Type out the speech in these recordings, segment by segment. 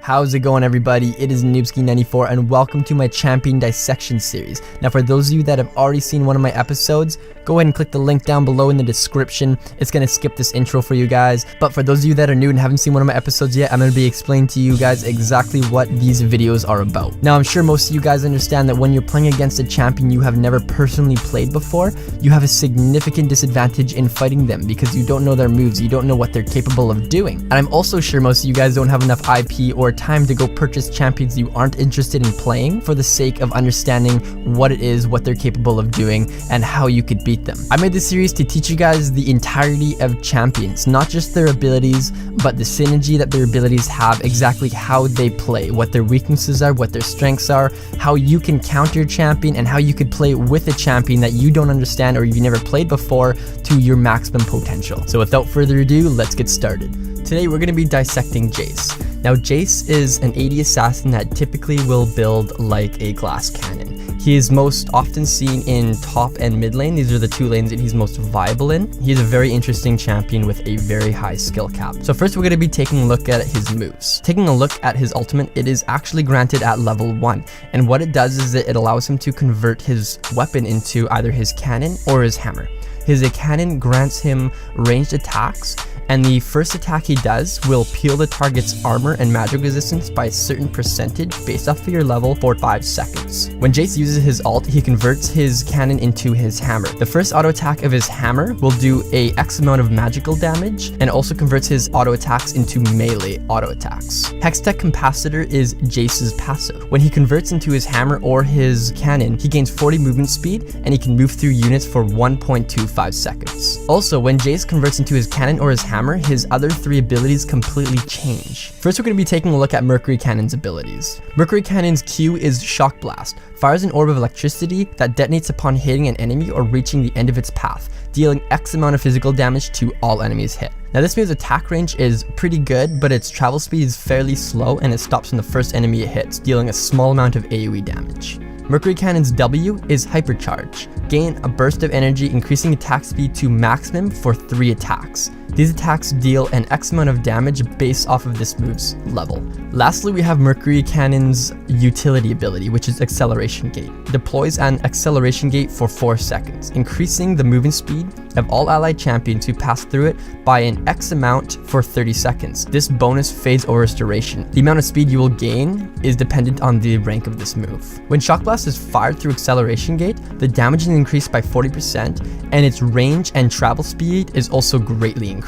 How's it going, everybody? It is Noobski94 and welcome to my Champion Dissection series. Now, for those of you that have already seen one of my episodes, go ahead and click the link down below in the description. It's going to skip this intro for you guys. But for those of you that are new and haven't seen one of my episodes yet, I'm going to be explaining to you guys exactly what these videos are about. Now, I'm sure most of you guys understand that when you're playing against a champion you have never personally played before, you have a significant disadvantage in fighting them because you don't know their moves, you don't know what they're capable of doing. And I'm also sure most of you guys don't have enough IP or time to go purchase champions you aren't interested in playing for the sake of understanding what it is, what they're capable of doing, and how you could beat them. I made this series to teach you guys the entirety of champions, not just their abilities, but the synergy that their abilities have, exactly how they play, what their weaknesses are, what their strengths are, how you can counter your champion, and how you could play with a champion that you don't understand or you've never played before to your maximum potential. So without further ado, let's get started. Today we're going to be dissecting Jayce. Now, Jayce is an AD assassin that typically will build like a glass cannon. He is most often seen in top and mid lane. These are the two lanes that he's most viable in. He's a very interesting champion with a very high skill cap. So first we're going to be taking a look at his moves. Taking a look at his ultimate, it is actually granted at level 1. And what it does is that it allows him to convert his weapon into either his cannon or his hammer. His cannon grants him ranged attacks, and the first attack he does will peel the target's armor and magic resistance by a certain percentage based off of your level for 5 seconds. When Jayce uses his ult, he converts his cannon into his hammer. The first auto attack of his hammer will do a X amount of magical damage and also converts his auto attacks into melee auto attacks. Hextech Capacitor is Jayce's passive. When he converts into his hammer or his cannon, he gains 40 movement speed and he can move through units for 1.25 seconds. Also, when Jayce converts into his cannon or his hammer, his other 3 abilities completely change. First, we're going to be taking a look at Mercury Cannons' abilities. Mercury Cannons' Q is Shock Blast. Fires an orb of electricity that detonates upon hitting an enemy or reaching the end of its path, dealing X amount of physical damage to all enemies hit. Now, this move's attack range is pretty good, but its travel speed is fairly slow and it stops when the first enemy it hits, dealing a small amount of AoE damage. Mercury Cannons' W is Hypercharge. Gain a burst of energy, increasing attack speed to maximum for 3 attacks. These attacks deal an X amount of damage based off of this move's level. Lastly, we have Mercury Cannons' utility ability, which is Acceleration Gate. Deploys an Acceleration Gate for 4 seconds, increasing the movement speed of all allied champions who pass through it by an X amount for 30 seconds. This bonus fades over its duration. The amount of speed you will gain is dependent on the rank of this move. When Shock Blast is fired through Acceleration Gate, the damage is increased by 40%, and its range and travel speed is also greatly increased.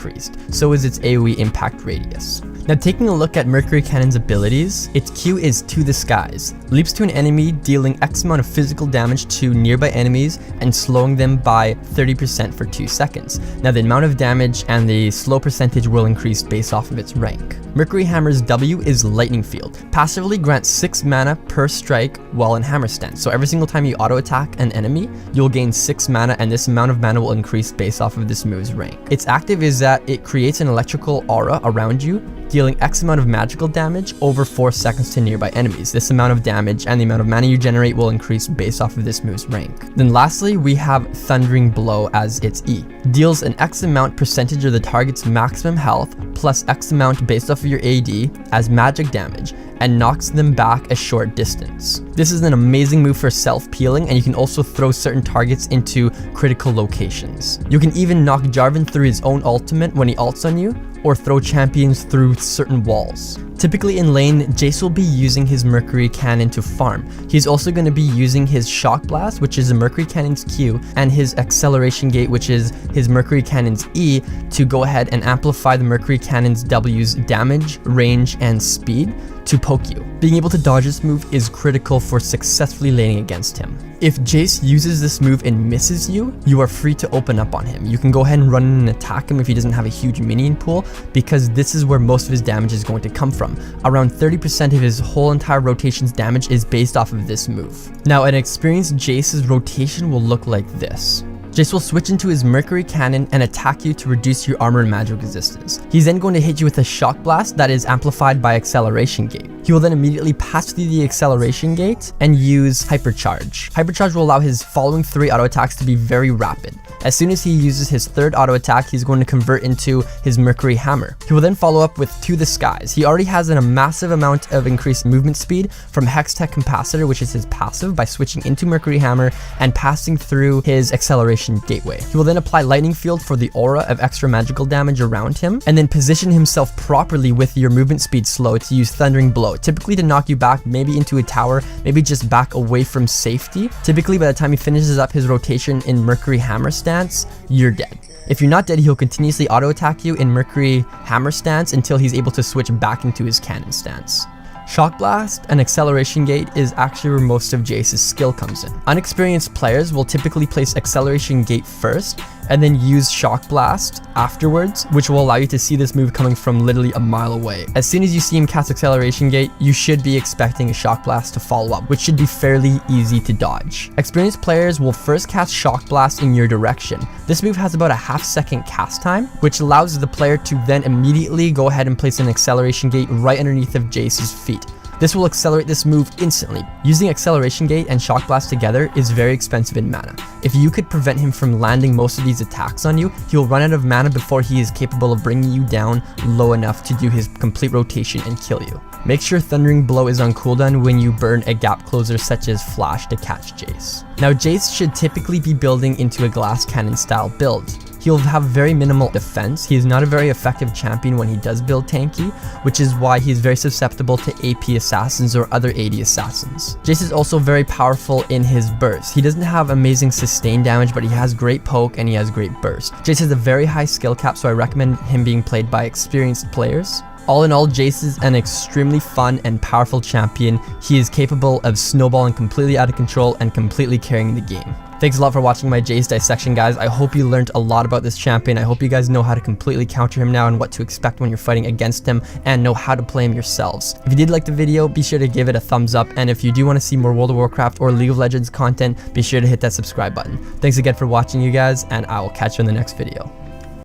So is its AoE impact radius. Now, taking a look at Mercury Cannons' abilities, its Q is To the Skies. Leaps to an enemy, dealing X amount of physical damage to nearby enemies and slowing them by 30% for 2 seconds. Now, the amount of damage and the slow percentage will increase based off of its rank. Mercury Hammer's W is Lightning Field. Passively grants 6 mana per strike while in hammer stance. So every single time you auto attack an enemy, you'll gain 6 mana, and this amount of mana will increase based off of this move's rank. Its active is that it creates an electrical aura around you, dealing X amount of magical damage over 4 seconds to nearby enemies. This amount of damage and the amount of mana you generate will increase based off of this move's rank. Then lastly, we have Thundering Blow as its E. Deals an X amount percentage of the target's maximum health plus X amount based off of your AD as magic damage and knocks them back a short distance. This is an amazing move for self-peeling, and you can also throw certain targets into critical locations. You can even knock Jarvan through his own ultimate when he ults on you, or throw champions through certain walls. Typically in lane, Jayce will be using his Mercury Cannon to farm. He's also going to be using his Shock Blast, which is a Mercury Cannon's Q, and his Acceleration Gate, which is his Mercury Cannon's E, to go ahead and amplify the Mercury Cannon's W's damage, range, and speed to poke you. Being able to dodge this move is critical for successfully laning against him. If Jayce uses this move and misses you, you are free to open up on him. You can go ahead and run in and attack him if he doesn't have a huge minion pool, because this is where most of his damage is going to come from. Around 30% of his whole entire rotation's damage is based off of this move. Now, an experienced Jayce's rotation will look like this. Jayce will switch into his Mercury Cannon and attack you to reduce your armor and magic resistance. He's then going to hit you with a Shock Blast that is amplified by Acceleration Gate. He will then immediately pass through the Acceleration Gate and use Hypercharge. Hypercharge will allow his following 3 auto attacks to be very rapid. As soon as he uses his 3rd auto attack, he's going to convert into his Mercury Hammer. He will then follow up with To the Skies. He already has a massive amount of increased movement speed from Hextech Capacitor, which is his passive, by switching into Mercury Hammer and passing through his Acceleration Gateway. He will then apply Lightning Field for the aura of extra magical damage around him, and then position himself properly with your movement speed slow to use Thundering Blow, typically to knock you back, maybe into a tower, maybe just back away from safety. Typically by the time he finishes up his rotation in Mercury Hammer stance, you're dead. If you're not dead, he'll continuously auto attack you in Mercury Hammer stance until he's able to switch back into his cannon stance. Shock Blast and Acceleration Gate is actually where most of Jayce's skill comes in. Unexperienced players will typically place Acceleration Gate first and then use Shock Blast afterwards, which will allow you to see this move coming from literally a mile away. As soon as you see him cast Acceleration Gate, you should be expecting a Shock Blast to follow up, which should be fairly easy to dodge. Experienced players will first cast Shock Blast in your direction. This move has about a half-second cast time, which allows the player to then immediately go ahead and place an Acceleration Gate right underneath of Jayce's feet. This will accelerate this move instantly. Using Acceleration Gate and Shock Blast together is very expensive in mana. If you could prevent him from landing most of these attacks on you, he'll run out of mana before he is capable of bringing you down low enough to do his complete rotation and kill you. Make sure Thundering Blow is on cooldown when you burn a gap closer such as Flash to catch Jayce. Now Jayce should typically be building into a Glass Cannon style build. He'll have very minimal defense. He is not a very effective champion when he does build tanky, which is why he's very susceptible to AP assassins or other AD assassins. Jayce is also very powerful in his burst. He doesn't have amazing sustain damage, but he has great poke and he has great burst. Jayce has a very high skill cap, so I recommend him being played by experienced players. All in all, Jayce is an extremely fun and powerful champion. He is capable of snowballing completely out of control and completely carrying the game. Thanks a lot for watching my Jayce dissection, guys. I hope you learned a lot about this champion. I hope you guys know how to completely counter him now and what to expect when you're fighting against him and know how to play him yourselves. If you did like the video, be sure to give it a thumbs up. And if you do want to see more World of Warcraft or League of Legends content, be sure to hit that subscribe button. Thanks again for watching, you guys, and I will catch you in the next video.